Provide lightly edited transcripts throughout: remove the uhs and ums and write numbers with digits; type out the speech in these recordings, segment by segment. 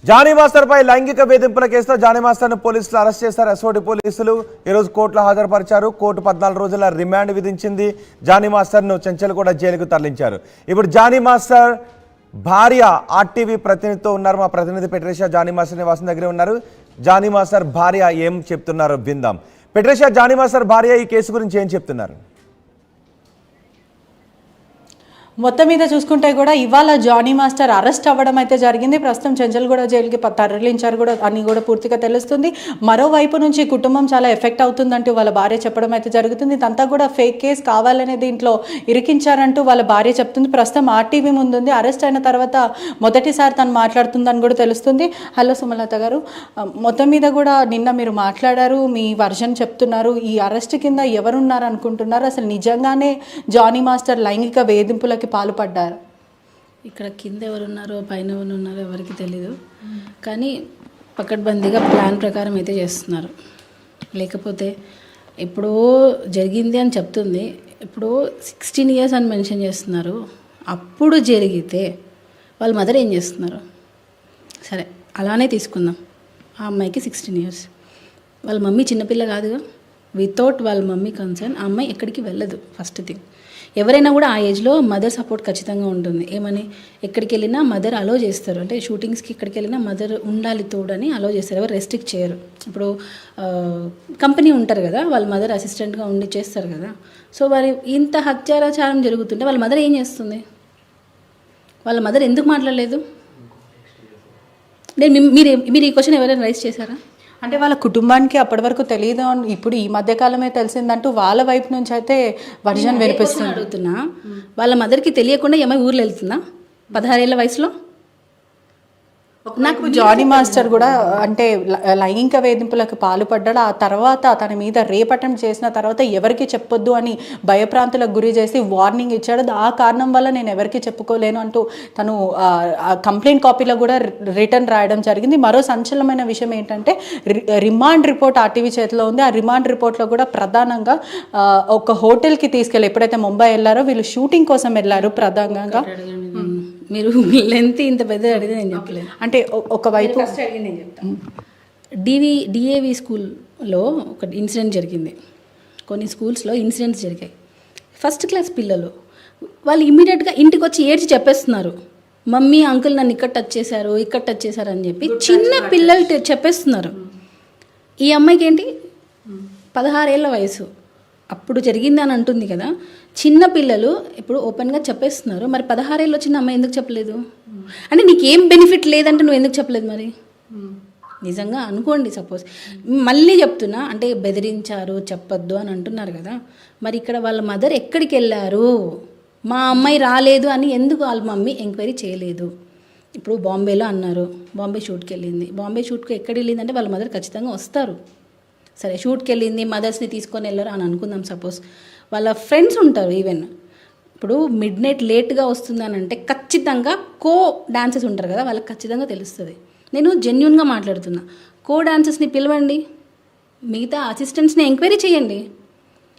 Johnny master పై లైంగిక వేధింపుల కేసులో జానీ మాస్టర్ ను పోలీసులు అరెస్ట్ చేశారు. ఎస్ఓటి పోలీసులు ఈ రోజు కోర్టులో హాజరుపరిచారు. కోర్టు 14 రోజుల రిమాండ్ విధించింది. జానీ మాస్టర్ ను చెంచల్గూడ జైలుకు తరలించారు. ఇప్పుడు జానీ మాస్టర్ భార్య ఆర్టీవీ ప్రతినిధితో ఉన్నారు. మా ప్రతినిధి పెట్రేషియా జానీ మాస్టర్ నివాసం దగ్గరే ఉన్నారు. జానీ మాస్టర్ భార్య ఏం చెప్తున్నారో విందాం. పెట్రేషియా, జానీ మాస్టర్ భార్య ఈ కేసు గురించి ఏం చెప్తున్నారు? మొత్తం మీద చూసుకుంటే కూడా ఇవాళ జానీ మాస్టర్ అరెస్ట్ అవ్వడం అయితే జరిగింది. ప్రస్తుతం చెంచల్గూడ జైలుకి తరలించారు కూడా అని కూడా పూర్తిగా తెలుస్తుంది. మరోవైపు నుంచి కుటుంబం చాలా ఎఫెక్ట్ అవుతుందంటూ వాళ్ళ భార్య చెప్పడం అయితే జరుగుతుంది. ఇదంతా కూడా ఫేక్ కేసు కావాలనే దీంట్లో ఇరికించారంటూ వాళ్ళ భార్య చెప్తుంది. ప్రస్తుతం ఆర్టీవీ ముందుంది. అరెస్ట్ అయిన తర్వాత మొదటిసారి తను మాట్లాడుతుందని కూడా తెలుస్తుంది. హలో సుమలత గారు, మొత్తం మీద కూడా నిన్న మీరు మాట్లాడారు, మీ వర్షన్ చెప్తున్నారు. ఈ అరెస్ట్ కింద ఎవరున్నారు అనుకుంటున్నారు? అసలు నిజంగానే జానీ మాస్టర్ లైంగిక వేధింపులకి పాల్పడ్డారు? ఇక్కడ కింద ఎవరున్నారో పైన ఎవరున్నారో ఎవరికి తెలీదు, కానీ పకడ్బందీగా ప్లాన్ ప్రకారం అయితే చేస్తున్నారు. లేకపోతే ఎప్పుడో జరిగింది అని చెప్తుంది, ఎప్పుడో 16 years అని మెన్షన్ చేస్తున్నారు. అప్పుడు జరిగితే వాళ్ళ మదర్ ఏం చేస్తున్నారు? సరే, అలానే తీసుకుందాం. ఆ అమ్మాయికి 16 years, వాళ్ళ మమ్మీ చిన్నపిల్ల కాదుగా. వితౌట్ వాళ్ళ మమ్మీ కన్సర్న్ ఆ అమ్మాయి ఎక్కడికి వెళ్ళదు. ఫస్ట్ థింగ్, ఎవరైనా కూడా ఆ ఏజ్లో మదర్ సపోర్ట్ ఖచ్చితంగా ఉంటుంది. ఏమని ఎక్కడికి వెళ్ళినా మదర్ అలో చేస్తారు. అంటే షూటింగ్స్కి ఎక్కడికి వెళ్ళినా మదర్ ఉండాలి తోడని అలో చేస్తారు. ఎవరు రెస్ట్రిక్ట్ చేయరు. ఇప్పుడు కంపెనీ ఉంటారు కదా, వాళ్ళ మదర్ అసిస్టెంట్గా ఉండి చేస్తారు కదా. సో వారి ఇంత హత్యాచారం జరుగుతుంటే వాళ్ళ మదర్ ఏం చేస్తుంది? వాళ్ళ మదర్ ఎందుకు మాట్లాడలేదు? నేను మీరు ఈ క్వశ్చన్ ఎవరైనా రైజ్ చేశారా? అంటే వాళ్ళ కుటుంబానికి అప్పటి వరకు తెలియదు, ఇప్పుడు ఈ మధ్యకాలమే తెలిసిందంటూ వాళ్ళ వైపు నుంచి అయితే వర్జన్ వినిపిస్తుంది. అడుగుతున్నా, వాళ్ళ మదర్కి తెలియకుండా ఏమై ఊర్లో వెళ్తుందా 16 ఏళ్ల వయసులో? నాకు జానీ మాస్టర్ కూడా అంటే లైంగిక వేధింపులకు పాల్పడ్డాడు. ఆ తర్వాత తన మీద రేప్ అటెంప్ట్ చేసిన తర్వాత ఎవరికి చెప్పొద్దు అని భయప్రాంతులకు గురి చేసి వార్నింగ్ ఇచ్చాడు. ఆ కారణం వల్ల నేను ఎవరికి చెప్పుకోలేను అంటూ తను కంప్లైంట్ కాపీలో కూడా రిటర్న్ రాయడం జరిగింది. మరో సంచలనమైన విషయం ఏంటంటే రిమాండ్ రిపోర్ట్ ఆర్టీవీ చేతిలో ఉంది. ఆ రిమాండ్ రిపోర్ట్లో కూడా ప్రధానంగా ఒక హోటల్కి తీసుకెళ్ళి, ఎప్పుడైతే ముంబై వెళ్ళారో వీళ్ళు షూటింగ్ కోసం వెళ్ళారు ప్రధానంగా. మీరు లెంత్ ఇంత పెద్ద అడిగితే నేను చెప్పలేదు. అంటే ఒకవైపు నేను చెప్తాను. డిఏవి స్కూల్లో ఒక ఇన్సిడెంట్ జరిగింది. కొన్ని స్కూల్స్లో ఇన్సిడెంట్స్ జరిగాయి. ఫస్ట్ క్లాస్ పిల్లలు వాళ్ళు ఇమ్మీడియట్గా ఇంటికి వచ్చి ఏడ్చి చెప్పేస్తున్నారు, మమ్మీ అంకుల్ నన్ను ఇక్కడ టచ్ చేశారు అని చెప్పి చిన్న పిల్లలు చెప్పేస్తున్నారు. ఈ అమ్మాయికి ఏంటి 16 ఏళ్ల వయసు, అప్పుడు జరిగింది అని అంటుంది కదా. చిన్న పిల్లలు ఇప్పుడు ఓపెన్గా చెప్పేస్తున్నారు. మరి 16 ఏళ్ళు వచ్చిన అమ్మాయి ఎందుకు చెప్పలేదు? అంటే నీకేం బెనిఫిట్ లేదంటే నువ్వు ఎందుకు చెప్పలేదు? మరి నిజంగా అనుకోండి, సపోజ్ మళ్ళీ చెప్తున్నా, అంటే బెదిరించారు చెప్పొద్దు అని అంటున్నారు కదా. మరి ఇక్కడ వాళ్ళ మదర్ ఎక్కడికి వెళ్ళారు? మా అమ్మాయి రాలేదు అని ఎందుకు వాళ్ళ మమ్మీ ఎంక్వైరీ చేయలేదు? ఇప్పుడు బాంబేలో అన్నారు, బాంబే షూట్కి వెళ్ళింది. బాంబే షూట్కి ఎక్కడ వెళ్ళిందంటే వాళ్ళ మదర్ ఖచ్చితంగా వస్తారు. సరే, షూట్కి వెళ్ళింది, మదర్స్ని తీసుకొని వెళ్ళరు అని అనుకుందాం. సపోజ్ వాళ్ళ ఫ్రెండ్స్ ఉంటారు. ఈవెన్ ఇప్పుడు మిడ్ నైట్ లేట్గా వస్తుంది అని అంటే ఖచ్చితంగా కో డాన్సర్స్ ఉంటారు కదా, వాళ్ళకి ఖచ్చితంగా తెలుస్తుంది. నేను జెన్యున్గా మాట్లాడుతున్నా. కో డాన్సర్స్ని పిలవండి, మిగతా అసిస్టెంట్స్ని ఎంక్వైరీ చేయండి.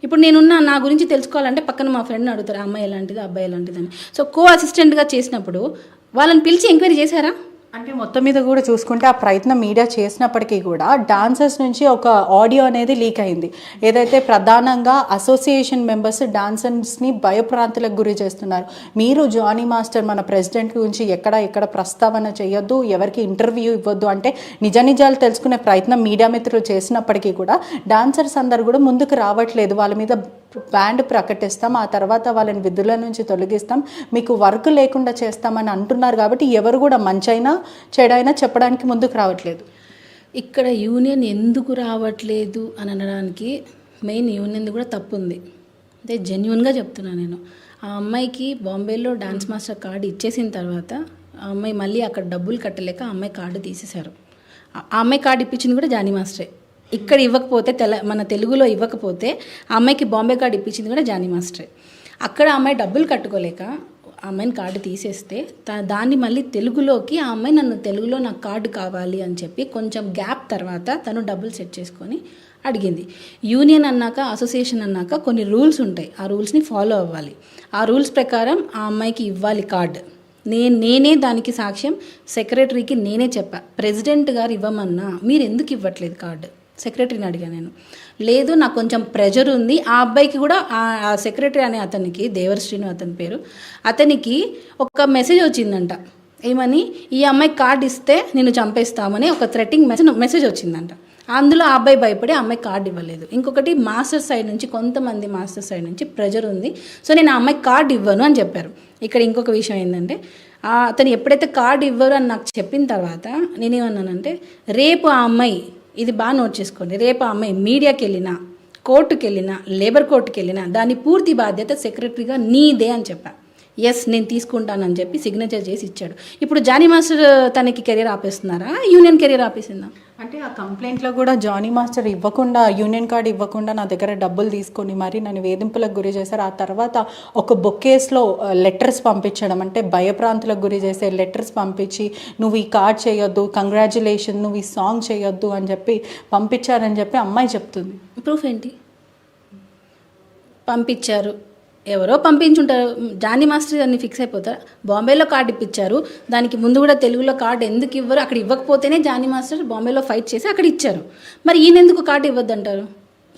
ఇప్పుడు నేనున్నా, నా గురించి తెలుసుకోవాలంటే పక్కన మా ఫ్రెండ్ని అడుగుతారు, అమ్మాయి ఎలాంటిది అబ్బాయి ఎలాంటిది అని. సో కో అసిస్టెంట్గా చేసినప్పుడు వాళ్ళని పిలిచి ఎంక్వైరీ చేశారా? అంటే మొత్తం మీద కూడా చూసుకుంటే ఆ ప్రయత్నం మీడియా చేసినప్పటికీ కూడా డాన్సర్స్ నుంచి ఒక ఆడియో అనేది లీక్ అయింది. ఏదైతే ప్రధానంగా అసోసియేషన్ మెంబర్స్ డాన్సర్స్ని భయప్రాంతులకు గురి చేస్తున్నారు. మీరు జానీ మాస్టర్ మన ప్రెసిడెంట్ గురించి ఎక్కడ ప్రస్తావన చేయొద్దు, ఎవరికి ఇంటర్వ్యూ ఇవ్వద్దు అంటే నిజాలు తెలుసుకునే ప్రయత్నం మీడియా మిత్రులు చేసినప్పటికీ కూడా డాన్సర్స్ అందరు కూడా ముందుకు రావట్లేదు. వాళ్ళ మీద బ్యాండ్ ప్రకటిస్తాం, ఆ తర్వాత వాళ్ళని విధుల నుంచి తొలగిస్తాం, మీకు వర్క్ లేకుండా చేస్తామని అంటున్నారు. కాబట్టి ఎవరు కూడా మంచైనా చెడైనా చెప్పడానికి ముందుకు రావట్లేదు. ఇక్కడ యూనియన్ ఎందుకు రావట్లేదు అని అనడానికి మెయిన్ యూనియన్ కూడా తప్పు ఉంది. అంటే జెన్యున్గా చెప్తున్నాను నేను. ఆ అమ్మాయికి బాంబేలో డాన్స్ మాస్టర్ కార్డు ఇచ్చేసిన తర్వాత ఆ అమ్మాయి మళ్ళీ అక్కడ డబ్బులు కట్టలేక ఆ అమ్మాయి కార్డు తీసేశారు. ఆ అమ్మాయి కార్డు ఇప్పించింది కూడా జానీ మాస్టరే. ఇక్కడ ఇవ్వకపోతే మన తెలుగులో ఇవ్వకపోతే ఆ అమ్మాయికి బాంబే కార్డు ఇప్పించింది కూడా జానీ మాస్టరే. అక్కడ ఆ అమ్మాయి డబ్బులు కట్టుకోలేక ఆ అమ్మాయిని కార్డు తీసేస్తే దాన్ని మళ్ళీ తెలుగులోకి ఆ అమ్మాయి నన్ను తెలుగులో నాకు కార్డు కావాలి అని చెప్పి కొంచెం గ్యాప్ తర్వాత తను డబ్బులు సెట్ చేసుకొని అడిగింది. యూనియన్ అన్నాక, అసోసియేషన్ అన్నాక కొన్ని రూల్స్ ఉంటాయి. ఆ రూల్స్ని ఫాలో అవ్వాలి. ఆ రూల్స్ ప్రకారం ఆ అమ్మాయికి ఇవ్వాలి కార్డు. నేనే దానికి సాక్ష్యం. సెక్రటరీకి నేనే చెప్పా, ప్రెసిడెంట్ గారు ఇవ్వమన్నా మీరు ఎందుకు ఇవ్వట్లేదు కార్డు? సెక్రటరీని అడిగా నేను. లేదు నాకు కొంచెం ప్రెషర్ ఉంది. ఆ అబ్బాయికి కూడా ఆ సెక్రటరీ అనే అతనికి, దేవరశ్రీను అతని పేరు, అతనికి ఒక మెసేజ్ వచ్చిందంట. ఏమని, ఈ అమ్మాయికి కార్డు ఇస్తే నేను చంపేస్తామని ఒక థ్రెటింగ్ మెసేజ్ వచ్చిందంట. అందులో ఆ అబ్బాయి భయపడి ఆ అమ్మాయి కార్డు ఇవ్వలేదు. ఇంకొకటి మాస్టర్ సైడ్ నుంచి, కొంతమంది మాస్టర్ సైడ్ నుంచి ప్రెజర్ ఉంది, సో నేను ఆ అమ్మాయికి కార్డు ఇవ్వను అని చెప్పారు. ఇక్కడ ఇంకొక విషయం ఏంటంటే, అతను ఎప్పుడైతే కార్డు ఇవ్వరు అని నాకు చెప్పిన తర్వాత నేనేమన్నానంటే, రేపు ఆ అమ్మాయి, ఇది బాగా నోట్ చేసుకోండి, రేపు ఆ అమ్మాయి మీడియాకి వెళ్ళినా, కోర్టుకి వెళ్ళినా, లేబర్ కోర్టుకి వెళ్ళినా దాని పూర్తి బాధ్యత సెక్రటరీగా నీదే అని చెప్పాను. ఎస్ నేను తీసుకుంటానని చెప్పి సిగ్నేచర్ చేసి ఇచ్చాడు. ఇప్పుడు జానీ మాస్టర్ తనకి కెరీర్ ఆపేస్తున్నారా, యూనియన్ కెరీర్ ఆపేసిందా? అంటే ఆ కంప్లైంట్లో కూడా జానీ మాస్టర్ ఇవ్వకుండా, యూనియన్ కార్డు ఇవ్వకుండా నా దగ్గర డబ్బులు తీసుకొని మరి నన్ను వేధింపులకు గురి చేశారు. ఆ తర్వాత ఒక బొకేస్లో లెటర్స్ పంపించడం, అంటే భయప్రాంతులకు గురి చేసే లెటర్స్ పంపించి, నువ్వు ఈ కార్డ్ చేయొద్దు, కంగ్రాచులేషన్, నువ్వు ఈ సాంగ్ చేయొద్దు అని చెప్పి పంపించారని చెప్పి అమ్మాయి చెప్తుంది. ప్రూఫ్ ఏంటి? పంపించారు, ఎవరో పంపించుంటారు. జానీ మాస్టర్ అన్ని ఫిక్స్ అయిపోతారు. బాంబేలో కార్డు ఇప్పించారు, దానికి ముందు కూడా తెలుగులో కార్డు ఎందుకు ఇవ్వరు? అక్కడ ఇవ్వకపోతేనే జానీ మాస్టర్ బాంబేలో ఫైట్ చేసి అక్కడ ఇచ్చారు. మరి ఈయన ఎందుకు కార్డు ఇవ్వద్దంటారు?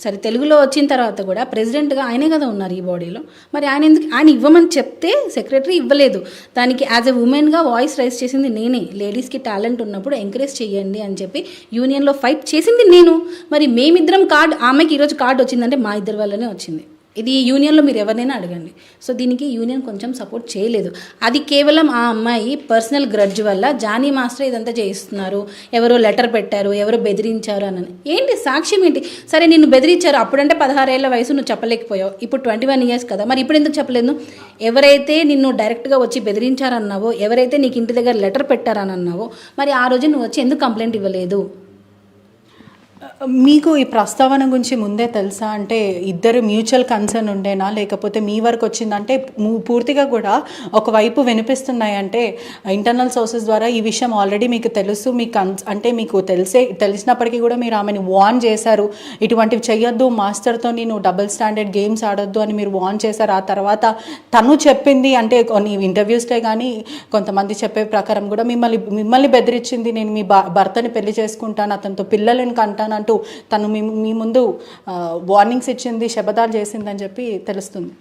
సరే, తెలుగులో వచ్చిన తర్వాత కూడా ప్రెసిడెంట్గా ఆయనే కదా ఉన్నారు ఈ బాడీలో, మరి ఆయన ఇవ్వమని చెప్తే సెక్రటరీ ఇవ్వలేదు. దానికి యాజ్ ఎ ఉమెన్గా వాయిస్ రైజ్ చేసింది నేనే. లేడీస్కి టాలెంట్ ఉన్నప్పుడు ఎంకరేజ్ చేయండి అని చెప్పి యూనియన్లో ఫైట్ చేసింది నేను. మరి మేమిద్దరం కార్డు, ఆమెకి ఈరోజు కార్డు వచ్చిందంటే మా ఇద్దరి వల్లనే వచ్చింది. ఇది యూనియన్లో మీరు ఎవరినైనా అడగండి. సో దీనికి యూనియన్ కొంచెం సపోర్ట్ చేయలేదు. అది కేవలం ఆ అమ్మాయి పర్సనల్ గ్రడ్జ్ వల్ల జానీ మాస్టర్ ఇదంతా చేయిస్తున్నారు, ఎవరో లెటర్ పెట్టారు, ఎవరో బెదిరించారు అని. ఏంటి సాక్ష్యం ఏంటి? సరే నిన్ను బెదిరించారు, అప్పుడంటే 16 ఏళ్ల వయసు, నువ్వు చెప్పలేకపోయావు. ఇప్పుడు 21 ఇయర్స్ కదా, మరి ఇప్పుడు ఎందుకు చెప్పలేదు? ఎవరైతే నిన్ను డైరెక్ట్గా వచ్చి బెదిరించారన్నావో, ఎవరైతే నీకు ఇంటి దగ్గర లెటర్ పెట్టారని అన్నావో, మరి ఆ రోజు నువ్వు వచ్చి ఎందుకు కంప్లైంట్ ఇవ్వలేదు? మీకు ఈ ప్రస్తావన గురించి ముందే తెలుసా? అంటే ఇద్దరు మ్యూచువల్ కన్సర్న్ ఉండేనా, లేకపోతే మీ వరకు వచ్చిందంటే? పూర్తిగా కూడా ఒకవైపు వినిపిస్తున్నాయి, అంటే ఇంటర్నల్ సోర్సెస్ ద్వారా ఈ విషయం ఆల్రెడీ మీకు తెలుసు, మీకు అంటే మీకు తెలిసినప్పటికీ కూడా మీరు ఆమెను వార్న్ చేశారు, ఇటువంటివి చెయ్యొద్దు, మాస్టర్తో నేను డబుల్ స్టాండర్డ్ గేమ్స్ ఆడొద్దు అని మీరు వార్న్ చేశారు. ఆ తర్వాత తను చెప్పింది, అంటే కొన్ని ఇంటర్వ్యూస్లో కానీ కొంతమంది చెప్పే ప్రకారం కూడా మిమ్మల్ని బెదిరించింది, నేను మీ భర్తని పెళ్లి చేసుకుంటాను, అతనితో పిల్లలను కంటాను అంటూ తను మీ ముందు వార్నింగ్స్ ఇచ్చింది, శపథాలు చేసిందని చెప్పి తెలుస్తుంది.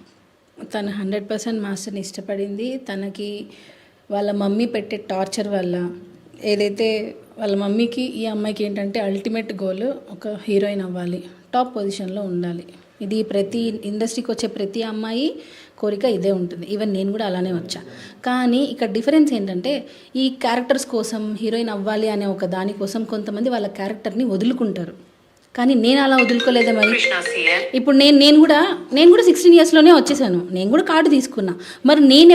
తను 100% మాస్టర్ని ఇష్టపడింది. తనకి వాళ్ళ మమ్మీ పెట్టే టార్చర్ వల్ల, ఏదైతే వాళ్ళ మమ్మీకి ఈ అమ్మాయికి ఏంటంటే అల్టిమేట్ గోల్ ఒక హీరోయిన్ అవ్వాలి, టాప్ పొజిషన్లో ఉండాలి. ఇది ప్రతి ఇండస్ట్రీకి వచ్చే ప్రతి అమ్మాయి కోరిక ఇదే ఉంటుంది. ఈవెన్ నేను కూడా అలానే వచ్చా. కానీ ఇక్కడ డిఫరెన్స్ ఏంటంటే, ఈ క్యారెక్టర్స్ కోసం హీరోయిన్ అవ్వాలి అనే ఒక దానికోసం కొంతమంది వాళ్ళ క్యారెక్టర్ని వదులుకుంటారు. కానీ నేను అలా వదులుకోలేదే. మరి ఇప్పుడు నేను కూడా 16 ఇయర్స్లోనే వచ్చేసాను, నేను కూడా కార్డు తీసుకున్నా. మరి నేను